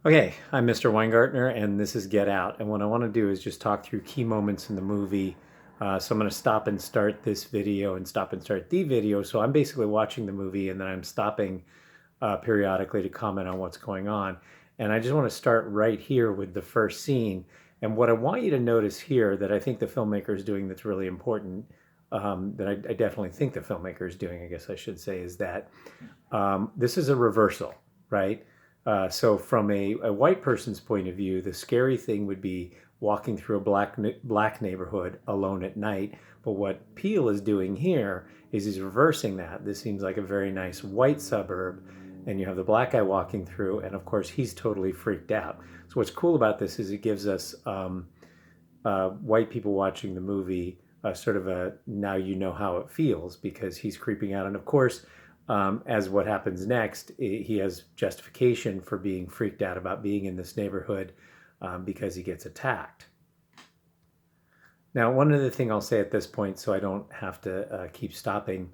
Okay, I'm Mr. Weingartner, and this is Get Out. And what I want to do is just talk through key moments in the movie. So I'm going to stop and start this video and stop and start the video. So I'm basically watching the movie, and then I'm stopping periodically to comment on what's going on. And I just want to start right here with the first scene. And what I want you to notice here that I think the filmmaker is doing that's really important, that I definitely think the filmmaker is doing, I guess I should say, is that this is a reversal, right? So from a white person's point of view, the scary thing would be walking through a black neighborhood alone at night. But what Peele is doing here is he's reversing that. This seems like a very nice white suburb, and you have the black guy walking through, and of course he's totally freaked out. So what's cool about this is it gives us white people watching the movie sort of a now you know how it feels because he's creeping out, and of course as what happens next, he has justification for being freaked out about being in this neighborhood because he gets attacked. Now, one other thing I'll say at this point, so I don't have to keep stopping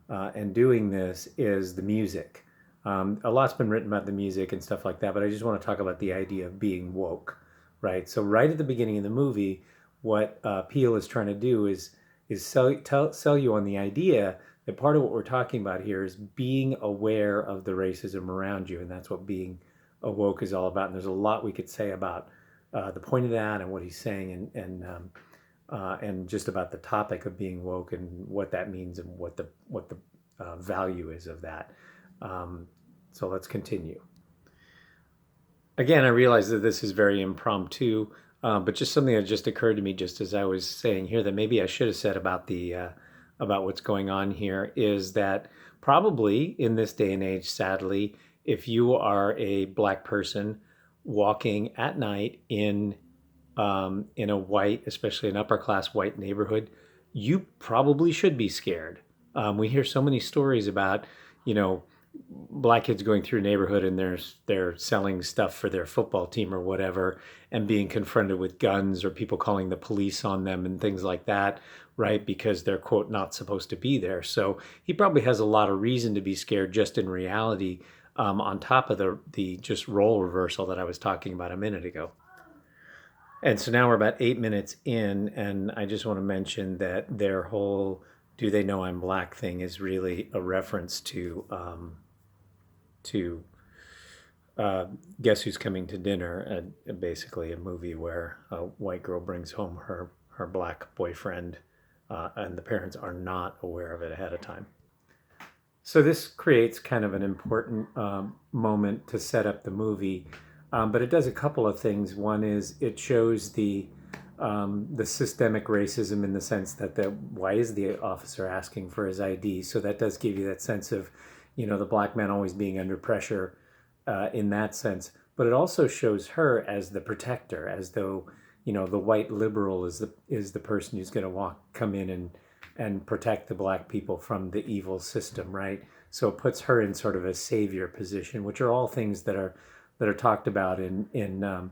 and doing this, is the music. A lot's been written about the music and stuff like that, but I just want to talk about the idea of being woke, right? So right at the beginning of the movie, what Peele is trying to do is sell you on the idea that part of what we're talking about here is being aware of the racism around you, and that's what being awoke is all about. And there's a lot we could say about the point of that and what he's saying, and just about the topic of being woke and what that means and what the value is of that. So let's continue. Again, I realize that this is very impromptu, but just something that just occurred to me just as I was saying here that maybe I should have said about the about what's going on here is that probably in this day and age, sadly, if you are a black person walking at night in a white, especially an upper class white neighborhood, you probably should be scared. We hear so many stories about, you know, black kids going through a neighborhood and they're selling stuff for their football team or whatever and being confronted with guns or people calling the police on them and things like that, right? Because they're, quote, not supposed to be there. So he probably has a lot of reason to be scared just in reality, on top of the just role reversal that I was talking about a minute ago. And so now we're about 8 minutes in, and I just want to mention that their whole "Do they know I'm black?" thing is really a reference to Guess Who's Coming to Dinner, basically a movie where a white girl brings home her black boyfriend, and the parents are not aware of it ahead of time. So this creates kind of an important moment to set up the movie, but it does a couple of things. One is it shows the systemic racism in the sense that why is the officer asking for his ID? So that does give you that sense of, the black man always being under pressure in that sense. But it also shows her as the protector, as though, the white liberal is the person who's going to come in and protect the black people from the evil system, right? So it puts her in sort of a savior position, which are all things that are talked about in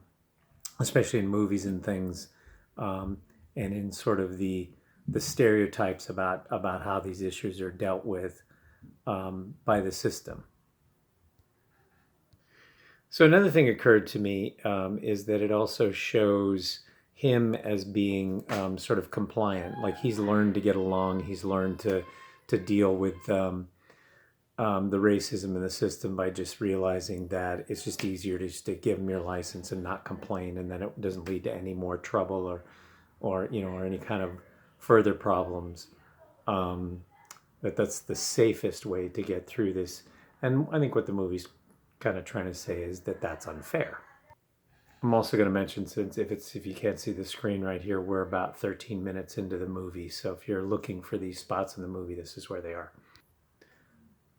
especially in movies and things, and in sort of the stereotypes about how these issues are dealt with by the system. So another thing occurred to me is that it also shows him as being sort of compliant. Like he's learned to get along. He's learned to deal with the racism in the system by just realizing that it's just easier to just to give him your license and not complain, and then it doesn't lead to any more trouble or any kind of further problems. That's the safest way to get through this. And I think what the movie's kind of trying to say is that that's unfair. I'm also going to mention, since if you can't see the screen right here, we're about 13 minutes into the movie. So if you're looking for these spots in the movie, this is where they are.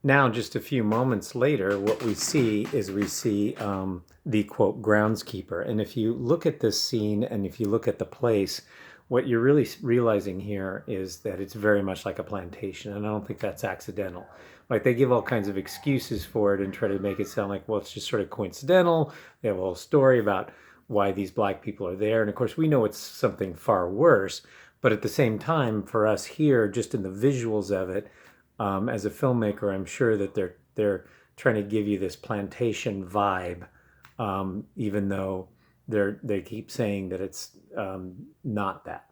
Now, just a few moments later, what we see the, quote, groundskeeper. And if you look at this scene and if you look at the place, what you're really realizing here is that it's very much like a plantation. And I don't think that's accidental. Like they give all kinds of excuses for it and try to make it sound like, well, it's just sort of coincidental. They have a whole story about why these black people are there. And of course, we know it's something far worse. But at the same time, for us here, just in the visuals of it, as a filmmaker, I'm sure that they're trying to give you this plantation vibe even though they keep saying that it's not that.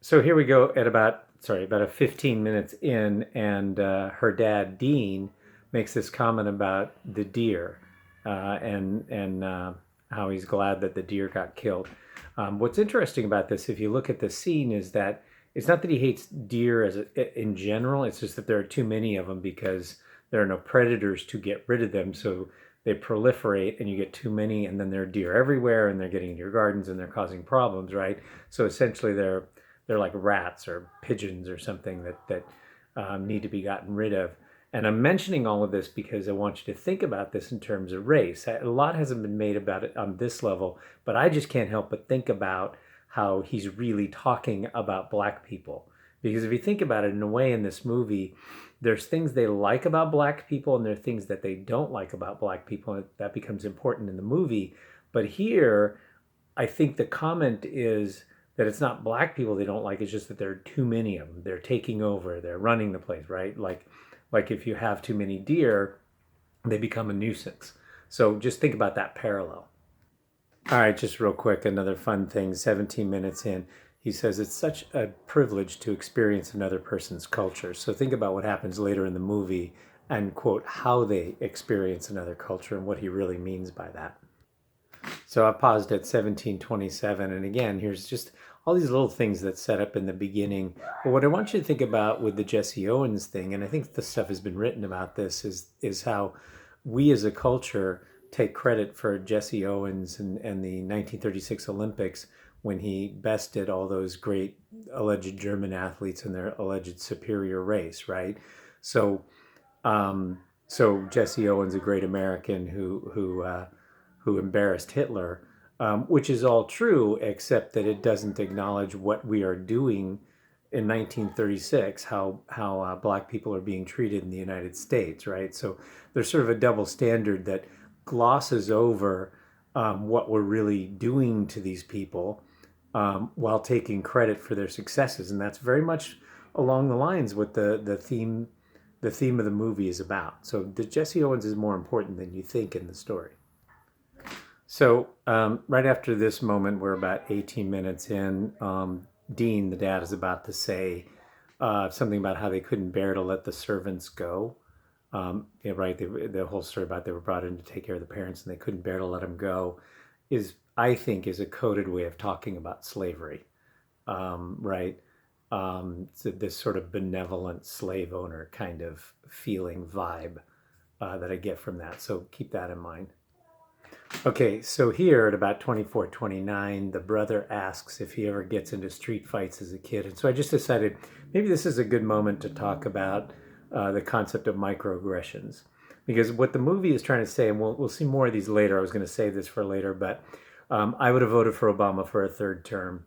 So here we go at about a 15 minutes in, and her dad Dean makes this comment about the deer, and how he's glad that the deer got killed. What's interesting about this, if you look at the scene, is that it's not that he hates deer in general. It's just that there are too many of them because there are no predators to get rid of them. So they proliferate, and you get too many, and then there are deer everywhere, and they're getting into your gardens, and they're causing problems, right? So essentially, they're like rats or pigeons or something that need to be gotten rid of. And I'm mentioning all of this because I want you to think about this in terms of race. A lot hasn't been made about it on this level, but I just can't help but think about how he's really talking about black people. Because if you think about it in a way in this movie, there's things they like about black people and there are things that they don't like about black people. And that becomes important in the movie. But here, I think the comment is that it's not black people they don't like, it's just that there are too many of them. They're taking over, they're running the place, right? Like if you have too many deer, they become a nuisance. So just think about that parallel. All right, just real quick, another fun thing, 17 minutes in, he says it's such a privilege to experience another person's culture. So think about what happens later in the movie and quote how they experience another culture and what he really means by that. So I paused at 1727, and again, here's just all these little things that set up in the beginning. But what I want you to think about with the Jesse Owens thing, and I think the stuff has been written about this, is how we as a culture take credit for Jesse Owens and the 1936 Olympics when he bested all those great alleged German athletes in their alleged superior race, right? So, so Jesse Owens, a great American who embarrassed Hitler, which is all true, except that it doesn't acknowledge what we are doing in 1936, how black people are being treated in the United States, right? So there's sort of a double standard that glosses over what we're really doing to these people while taking credit for their successes, and that's very much along the lines what the theme of the movie is about. So the Jesse Owens is more important than you think in the story. So right after this moment, we're about 18 minutes in. Dean, the dad, is about to say something about how they couldn't bear to let the servants go. Yeah, right. The whole story about they were brought in to take care of the parents and they couldn't bear to let them go I think, is a coded way of talking about slavery, right? So this sort of benevolent slave owner kind of feeling vibe that I get from that. So keep that in mind. Okay, so here at about 24, 29, the brother asks if he ever gets into street fights as a kid. And so I just decided maybe this is a good moment to talk about the concept of microaggressions. Because what the movie is trying to say, and we'll see more of these later, I was going to save this for later, but I would have voted for Obama for a third term.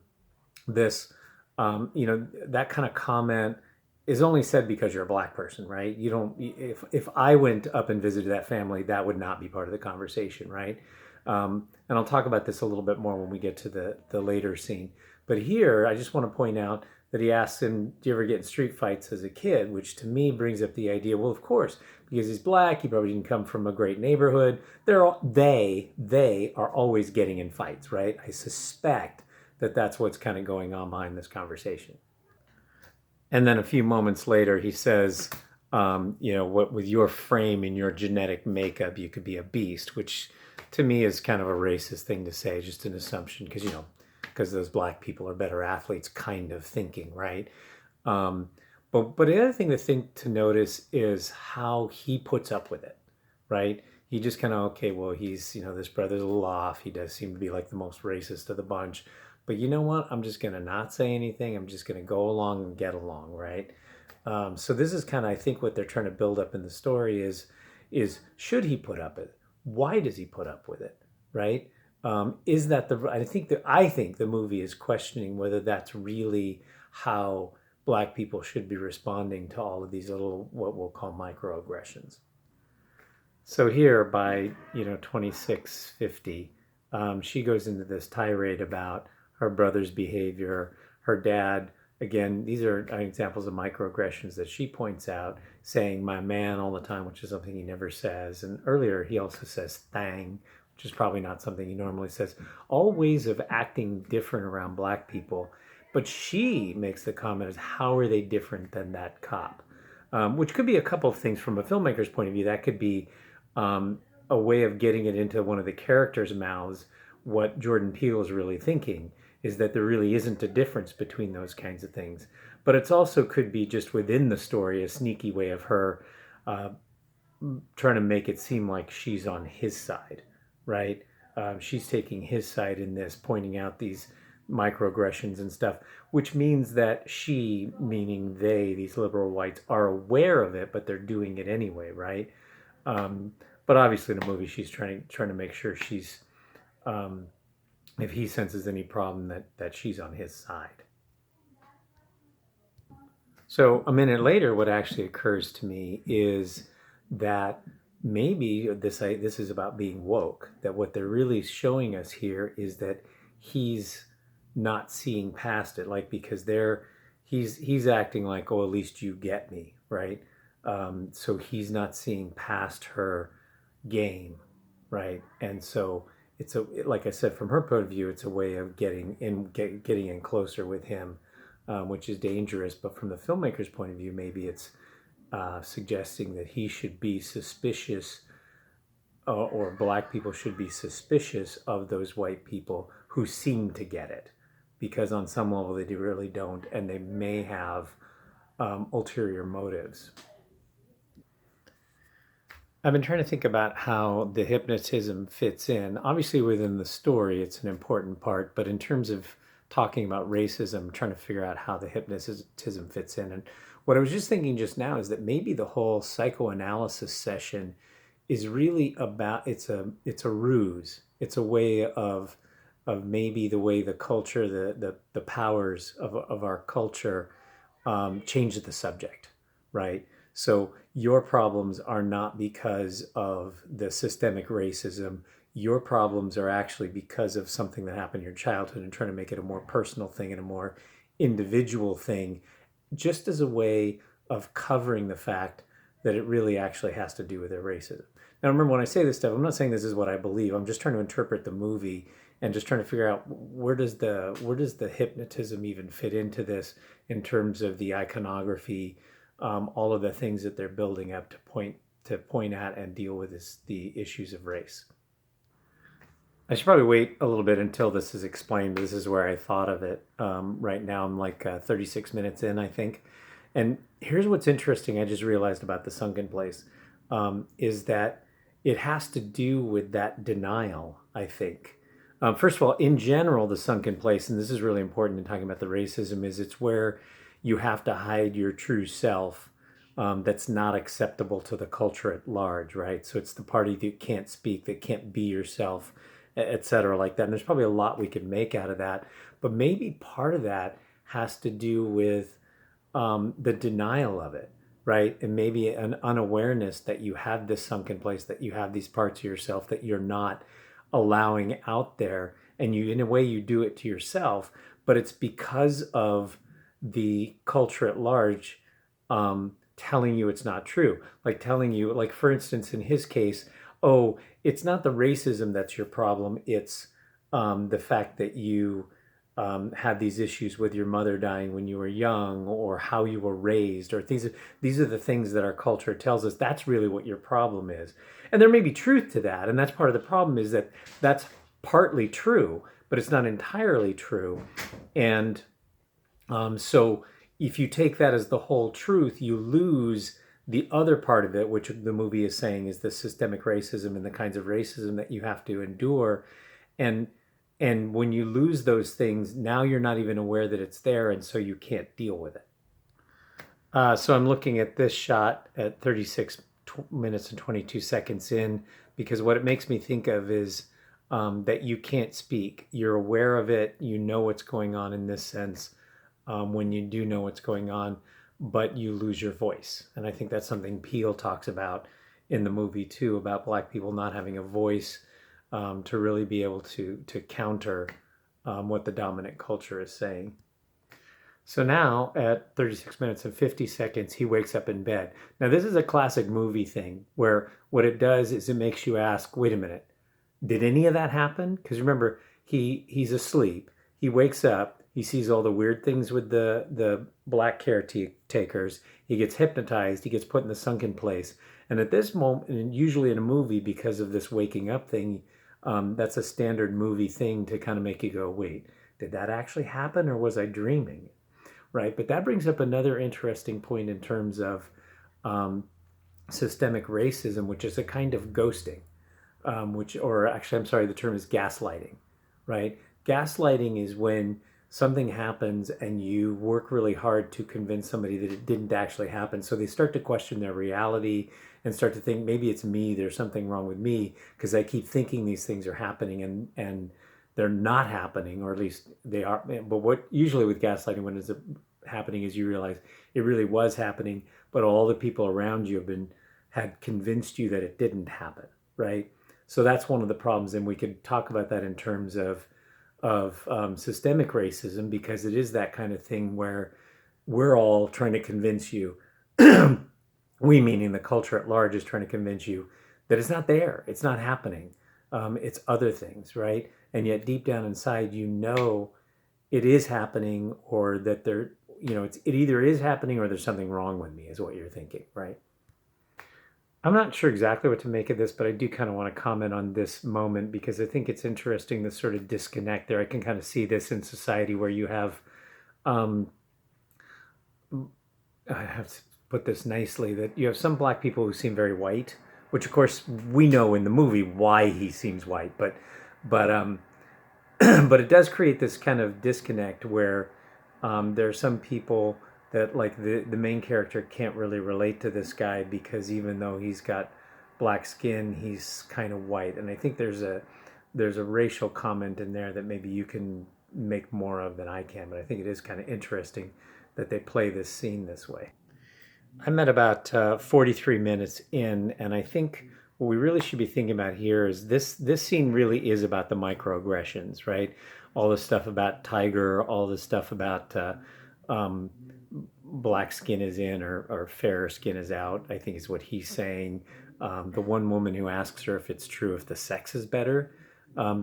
This, that kind of comment is only said because you're a black person, right? You don't. If I went up and visited that family, that would not be part of the conversation, right? And I'll talk about this a little bit more when we get to the later scene. But here, I just want to point out that he asks him, "Do you ever get in street fights as a kid?" Which to me brings up the idea. Well, of course, because he's black, he probably didn't come from a great neighborhood. They are always getting in fights, right? I suspect that that's what's kind of going on behind this conversation. And then a few moments later, he says, what with your frame and your genetic makeup, you could be a beast, which to me is kind of a racist thing to say, just an assumption, because those black people are better athletes, kind of thinking, right? But the other thing to notice is how he puts up with it, right? He just kind of, okay, well, he's, this brother's a little off. He does seem to be like the most racist of the bunch. But you know what? I'm just going to not say anything. I'm just going to go along and get along, right? So this is kind of, I think, what they're trying to build up in the story is should he put up with it? Why does he put up with it, right? Is that I think the movie is questioning whether that's really how black people should be responding to all of these little, what we'll call microaggressions. So here by 2650, she goes into this tirade about her brother's behavior. Her dad again, these are examples of microaggressions that she points out, saying my man all the time, which is something he never says. And earlier he also says thang, which is probably not something he normally says. All ways of acting different around black people. But she makes the comment as how are they different than that cop? Which could be a couple of things from a filmmaker's point of view. That could be a way of getting it into one of the characters' mouths. What Jordan Peele is really thinking is that there really isn't a difference between those kinds of things. But it's also could be just within the story a sneaky way of her uh, trying to make it seem like she's on his side, right? She's taking his side in this, pointing out these microaggressions and stuff, which means that she, meaning they, these liberal whites, are aware of it, but they're doing it anyway, right? Um, but obviously, in the movie, she's trying to make sure she's, if he senses any problem, that she's on his side. So a minute later, what actually occurs to me is that maybe this is about being woke. That what they're really showing us here is that he's not seeing past it, like because he's acting like, oh, at least you get me, right? So he's not seeing past her game, right? And so it's like I said, from her point of view, it's a way of getting in closer with him, which is dangerous. But from the filmmaker's point of view, maybe it's suggesting that he should be suspicious, or black people should be suspicious of those white people who seem to get it, because on some level they really don't, and they may have ulterior motives. I've been trying to think about how the hypnotism fits in. Obviously, within the story, it's an important part, but in terms of talking about racism, I'm trying to figure out how the hypnotism fits in. And what I was just thinking just now is that maybe the whole psychoanalysis session is really about it's a ruse. It's a way of maybe the way the culture, the powers of our culture change the subject, right? So your problems are not because of the systemic racism. Your problems are actually because of something that happened in your childhood, and trying to make it a more personal thing and a more individual thing, just as a way of covering the fact that it really actually has to do with their racism. Now, remember, when I say this stuff, I'm not saying this is what I believe. I'm just trying to interpret the movie and just trying to figure out where does the hypnotism even fit into this in terms of the iconography, all of the things that they're building up to point at and deal with the issues of race. I should probably wait a little bit until this is explained. This is where I thought of it. Right now, I'm like 36 minutes in, I think. And here's what's interesting. I just realized about the sunken place, is that it has to do with that denial, I think. First of all, in general, the sunken place, and this is really important in talking about the racism, is it's where you have to hide your true self, that's not acceptable to the culture at large, right? So it's the party that can't speak, that can't be yourself, etc., like that. And there's probably a lot we could make out of that, but maybe part of that has to do with the denial of it, right? And maybe an unawareness that you have this sunken place, that you have these parts of yourself that you're not allowing out there, and you, in a way, you do it to yourself, but it's because of the culture at large, telling you it's not true. Like telling you, like for instance, in his case, oh, it's not the racism that's your problem. It's the fact that you had these issues with your mother dying when you were young, or how you were raised, or things. These are the things that our culture tells us. That's really what your problem is, and there may be truth to that. And that's part of the problem, is that that's partly true, but it's not entirely true. And so if you take that as the whole truth, you lose the other part of it, which the movie is saying is the systemic racism and the kinds of racism that you have to endure. And when you lose those things, now you're not even aware that it's there, and so you can't deal with it. So I'm looking at this shot at 36 minutes and 22 seconds in, because what it makes me think of is that you can't speak. You're aware of it. You know what's going on in this sense, when you do know what's going on, but you lose your voice. And I think that's something Peele talks about in the movie too, about black people not having a voice, to really be able to counter what the dominant culture is saying. So now at 36 minutes and 50 seconds, he wakes up in bed. Now, this is a classic movie thing where what it does is it makes you ask, wait a minute, did any of that happen? Because remember, he's asleep. He wakes up. He sees all the weird things with the black caretakers. He gets hypnotized. He gets put in the sunken place. And at this moment, and usually in a movie, because of this waking up thing, that's a standard movie thing to kind of make you go, wait, did that actually happen or was I dreaming? Right? But that brings up another interesting point in terms of um, systemic racism, which is a kind of ghosting, or actually, I'm sorry, the term is gaslighting, right? Gaslighting is when something happens and you work really hard to convince somebody that it didn't actually happen. So they start to question their reality and start to think maybe it's me, there's something wrong with me because I keep thinking these things are happening and they're not happening, or at least they are. But what usually with gaslighting, when it's happening, is you realize it really was happening, but all the people around you had convinced you that it didn't happen, right? So that's one of the problems, and we could talk about that in terms of systemic racism, because it is that kind of thing where we're all trying to convince you, we meaning the culture at large is trying to convince you that it's not there, it's not happening, it's other things, right? And yet deep down inside, you know it is happening, or that it either is happening or there's something wrong with me, is what you're thinking, right? I'm not sure exactly what to make of this, but I do kind of want to comment on this moment because I think it's interesting, the sort of disconnect there. I can kind of see this in society where you have, um, I have to put this nicely, that you have some black people who seem very white, which of course we know in the movie why he seems white, but but it does create this kind of disconnect where there are some people that, like the main character, can't really relate to this guy because even though he's got black skin, he's kind of white. And I think there's a racial comment in there that maybe you can make more of than I can, but I think it is kind of interesting that they play this scene this way. I'm at about 43 minutes in, and I think what we really should be thinking about here is this scene really is about the microaggressions, right? All the stuff about Tiger, all the stuff about um, black skin is in, or fairer skin is out, I think is what he's saying. The one woman who asks her if it's true if the sex is better.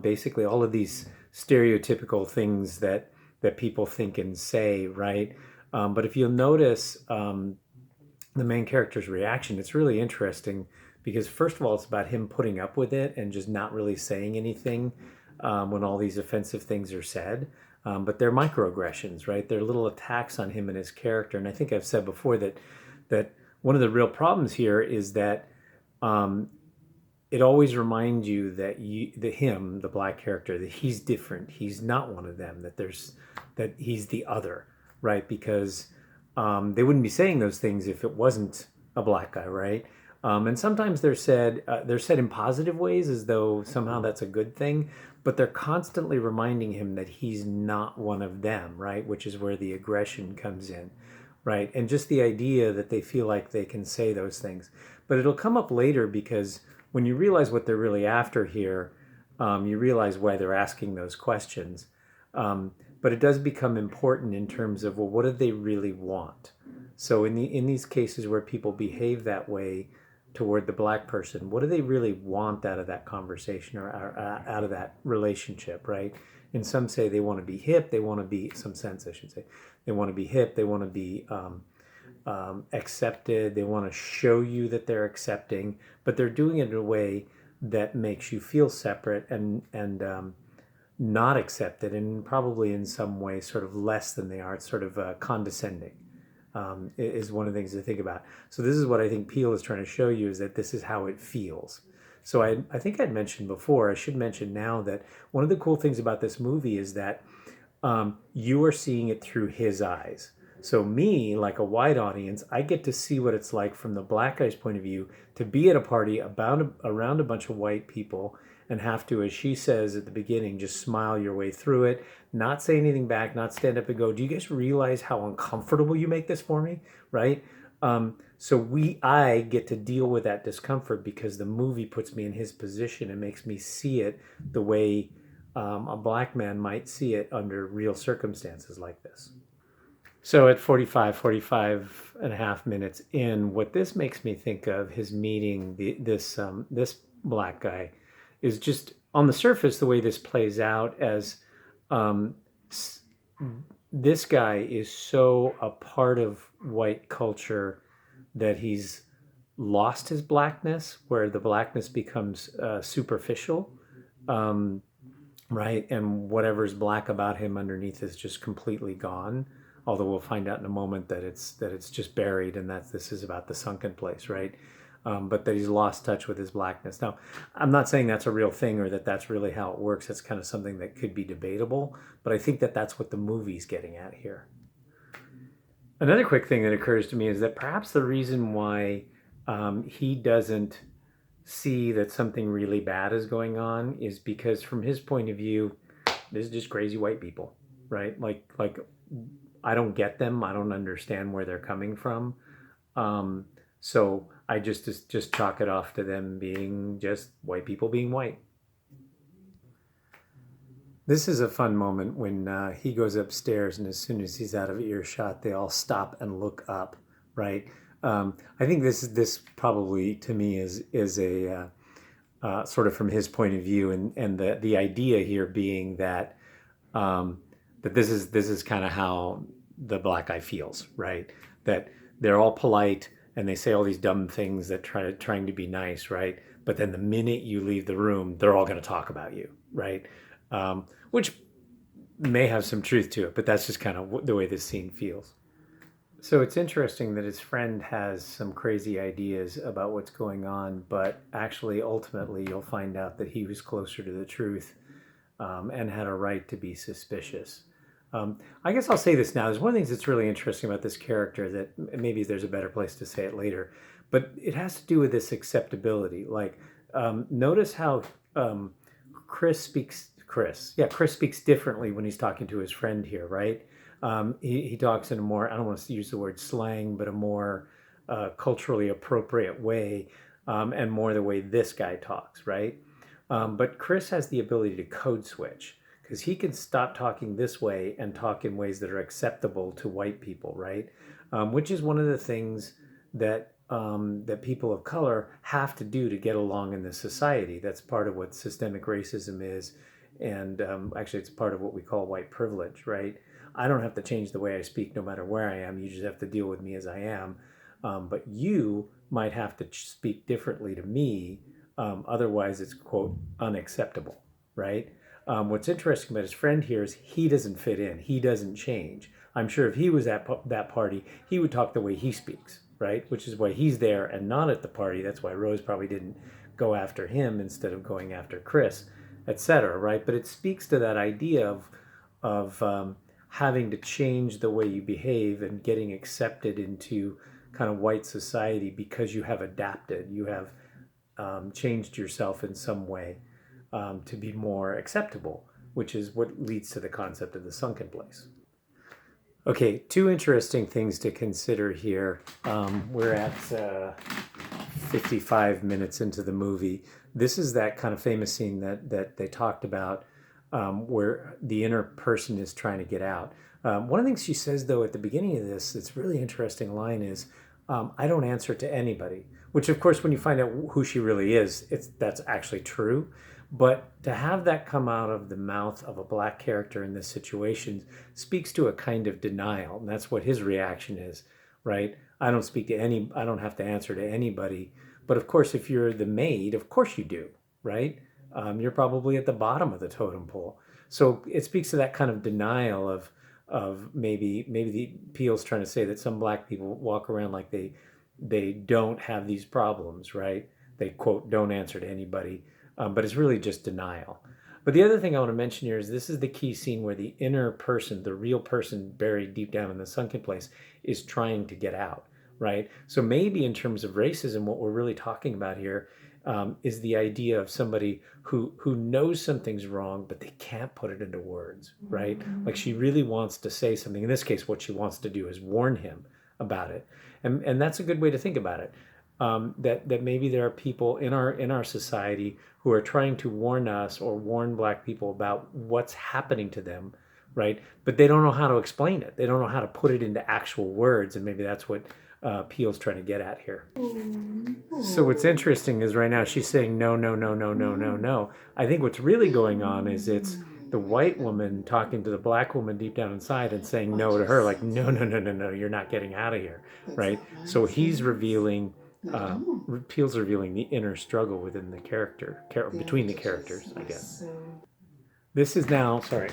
Basically, all of these stereotypical things that people think and say, right? But if you'll notice, the main character's reaction, it's really interesting because first of all, it's about him putting up with it and just not really saying anything when all these offensive things are said. But they're microaggressions, right? They're little attacks on him and his character. And I think I've said before that one of the real problems here is that um, it always reminds you the black character, that he's different. He's not one of them. That he's the other, right? Because they wouldn't be saying those things if it wasn't a black guy, right? And sometimes they're said in positive ways, as though somehow that's a good thing, but they're constantly reminding him that he's not one of them, right? Which is where the aggression comes in, right? And just the idea that they feel like they can say those things. But it'll come up later because when you realize what they're really after here, you realize why they're asking those questions. But it does become important in terms of, well, what do they really want? So in these cases where people behave that way toward the black person, what do they really want out of that conversation, or out of that relationship, right? And some say they want to be hip, they want to be, some sense I should say, they want to be hip, they want to be accepted, they want to show you that they're accepting, but they're doing it in a way that makes you feel separate and not accepted, and probably in some way sort of less than they are. It's sort of condescending, is one of the things to think about. So this is what I think Peele is trying to show you, is that this is how it feels. So I think I'd mentioned before, I should mention now, that one of the cool things about this movie is that you are seeing it through his eyes. So me, like a white audience, I get to see what it's like from the black guy's point of view, to be at a party around a bunch of white people and have to, as she says at the beginning, just smile your way through it, not say anything back, not stand up and go, do you guys realize how uncomfortable you make this for me, right? I get to deal with that discomfort because the movie puts me in his position and makes me see it the way a black man might see it under real circumstances like this. So at 45 and a half minutes in, what this makes me think of his meeting this black guy is just on the surface the way this plays out as um, this guy is so a part of white culture that he's lost his blackness, where the blackness becomes superficial, um, right? And whatever's black about him underneath is just completely gone. Although we'll find out in a moment that it's just buried, and that this is about the sunken place, right? But that he's lost touch with his blackness. Now, I'm not saying that's a real thing or that that's really how it works. That's kind of something that could be debatable, but I think that that's what the movie's getting at here. Another quick thing that occurs to me is that perhaps the reason why he doesn't see that something really bad is going on is because, from his point of view, this is just crazy white people, right? Like I don't get them. I don't understand where they're coming from. Um, so I just chalk it off to them being just white people being white. This is a fun moment when he goes upstairs, and as soon as he's out of earshot, they all stop and look up. Right? I think this probably to me is a sort of from his point of view, and the idea here being that that this is kind of how the black guy feels, right? That they're all polite and they say all these dumb things that trying to be nice, right? But then the minute you leave the room, they're all going to talk about you, right? Which may have some truth to it, but that's just kind of the way this scene feels. So it's interesting that his friend has some crazy ideas about what's going on, but actually, ultimately, you'll find out that he was closer to the truth, and had a right to be suspicious. I guess I'll say this now. There's one of the things that's really interesting about this character that maybe there's a better place to say it later, but it has to do with this acceptability. Like, notice how Chris speaks differently when he's talking to his friend here, right? He talks in a more, I don't want to use the word slang, but a more culturally appropriate way, and more the way this guy talks, right? But Chris has the ability to code switch because he can stop talking this way and talk in ways that are acceptable to white people, right? Which is one of the things that people of color have to do to get along in this society. That's part of what systemic racism is, and actually, it's part of what we call white privilege, right? I don't have to change the way I speak no matter where I am. You just have to deal with me as I am. But you might have to speak differently to me. Otherwise, it's, quote, unacceptable, right? What's interesting about his friend here is he doesn't fit in. He doesn't change. I'm sure if he was at that party, he would talk the way he speaks, right? Which is why he's there and not at the party. That's why Rose probably didn't go after him instead of going after Chris, etc. Right? But it speaks to that idea of having to change the way you behave and getting accepted into kind of white society because you have adapted, you have changed yourself in some way to be more acceptable, which is what leads to the concept of the sunken place. Okay, two interesting things to consider here. We're at 55 minutes into the movie. This is that kind of famous scene that they talked about, where the inner person is trying to get out. One of the things she says, though, at the beginning of this, that's really interesting line is, I don't answer to anybody, which, of course, when you find out who she really is, that's actually true. But to have that come out of the mouth of a black character in this situation speaks to a kind of denial. And that's what his reaction is, right? I don't have to answer to anybody. But of course, if you're the maid, of course you do, right? You're probably at the bottom of the totem pole. So it speaks to that kind of denial of maybe the Peele's trying to say that some black people walk around like they don't have these problems, right? They, quote, don't answer to anybody, but it's really just denial. But the other thing I want to mention here is this is the key scene where the inner person, the real person buried deep down in the sunken place, is trying to get out, right? So maybe in terms of racism, what we're really talking about here is the idea of somebody who knows something's wrong, but they can't put it into words, right? Like she really wants to say something. In this case, what she wants to do is warn him about it, and that's a good way to think about it. That maybe there are people in our society who are trying to warn us or warn black people about what's happening to them, right? But they don't know how to explain it. They don't know how to put it into actual words, and maybe that's what Peele's trying to get at here. So what's interesting is right now she's saying no, no, no, no, no, no, no. I think what's really going on is it's the white woman talking to the black woman deep down inside and saying no to her, like, no, no, no, no, no, you're not getting out of here, right? So he's revealing, Peele's revealing the inner struggle within the between the characters, I guess. This is now, sorry,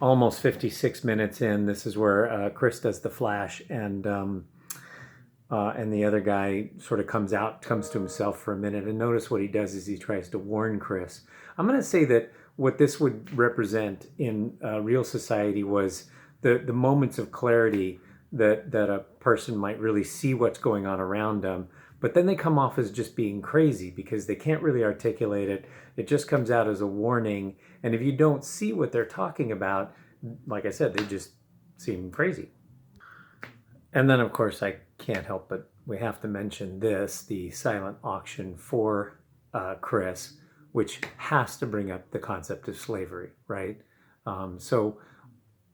almost 56 minutes in. This is where Chris does the flash, and the other guy sort of comes to himself for a minute. And notice what he does is he tries to warn Chris. I'm going to say that what this would represent in real society was the moments of clarity that a person might really see what's going on around them, but then they come off as just being crazy because they can't really articulate it. It just comes out as a warning. And if you don't see what they're talking about, like I said, they just seem crazy. And then, of course, I can't help but we have to mention this, the silent auction for Chris, which has to bring up the concept of slavery, right? So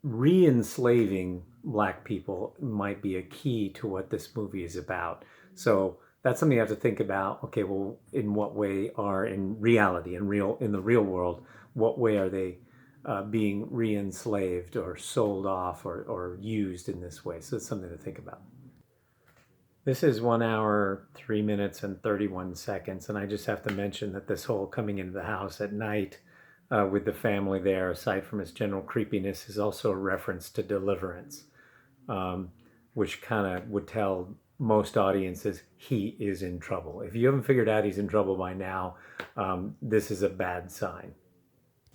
re-enslaving Black people might be a key to what this movie is about. So that's something you have to think about. Okay, well, in what way are in reality, in the real world, what way are they being re-enslaved or sold off or used in this way? So it's something to think about. This is 1 hour, 3 minutes, and 31 seconds. And I just have to mention that this whole coming into the house at night with the family there, aside from its general creepiness, is also a reference to Deliverance, which kind of would tell most audiences he is in trouble. If you haven't figured out he's in trouble by now, this is a bad sign.